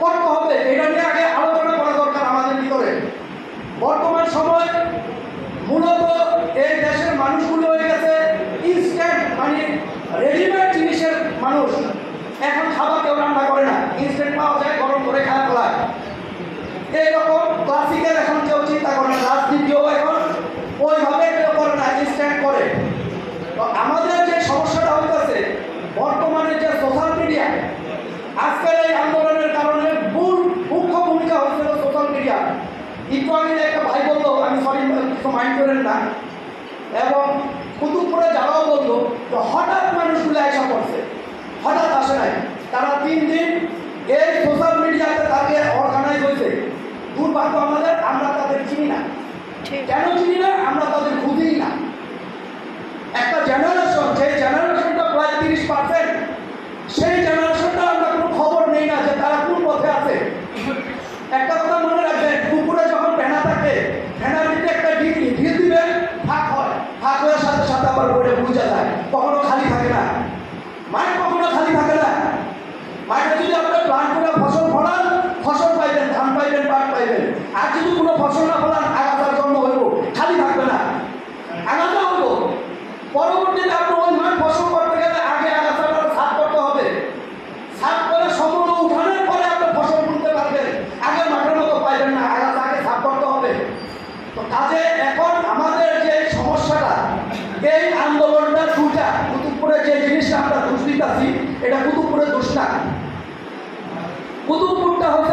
করতে হবে, এটা নিয়ে আগে আলোচনা করা দরকার আমাদের ভিতরে। বর্তমান সময় মূলত এই দেশের মানুষগুলো হয়ে গেছে ইনস্ট্যান্ট, মানে রেডিমেড জিনিসের মানুষ। এখন খাবার কেউ রান্না করে না, ইনস্ট্যান্ট পাওয়া যায়, গরম করে খাওয়া ফেলায়। এইরকম ক্লাসিক্যাল এখন কেউ চিন্তা করে না, রাজনীতিও এখন ওইভাবে কেউ করে না, ইনস্ট্যান্ট করে। তো আমাদের যে সমস্যাটা হইতেছে বর্তমানে যে সোশ্যাল মিডিয়া, আজকের এই আন্দোলনের কারণে মুখ্য ভূমিকা হচ্ছিল সোশ্যাল মিডিয়া। একটু আগে একটা ভাই বললো, আমি সরি কিছু মাইন্ড করেন না, এবং কুতুবপুরে যারাও বললো তো হঠাৎ মানুষগুলো এসে পড়ছে, হঠাৎ আসে নাই। তারা 3 দিন এই সোশ্যাল মিডিয়াতে তাকে অর্গানাইজ হয়েছে। দুর্ভাগ্য আমাদের, আমরা তাদের চিনি না। কেন চিনি না? আমরা তাদের খুঁজিই না। একটা জেনারেশন, যে জেনারেশনটা প্রায় 30%, সেই জেনারেশনটা আমরা কোনো খবর নেই না যে তারা কোন পথে আছে। একটা কথা মনে রাখবেন, পুকুরে যখন ফেনা থাকে, ফেনার ভিতরে একটা ঢিল দিবেন, ফাঁক হয়, ফাঁক হওয়ার সাথে সাথে আবার বইটা বুঝা যায়, কখনো খালি থাকে না। মাঠ কখনো খালি থাকে না। মাঠে যদি আপনার প্লান করে ফসল ফলান, ফসল পাইবেন, ধান পাইবেন, পাট পাইবেন। আর যদি কোনো ফসল না ফলান, আগাছার জন্ম হইব, খালি থাকবে না, আগাছা হইব। পরবর্তীতে আপনি ওই মাঠ ফসল করতে গেলে আগে আগাছাটা সাফ করতে হবে। সাফ করে সম্পূর্ণ উঠানোর পরে আপনি ফসল তুলতে পারবেন। আগে মাঠের মতো পাইবেন না, আগাছা আগে সাফ করতে হবে। তো কাজে এখন আমাদের যে সমস্যাটা, এই আন্দোলনটা দুটা, কুতুবপুরে যে জিনিসটা আমরা দোষ দিতেছি, এটা কুতুবপুরের দোষ না। কুতুবপুরটা হচ্ছে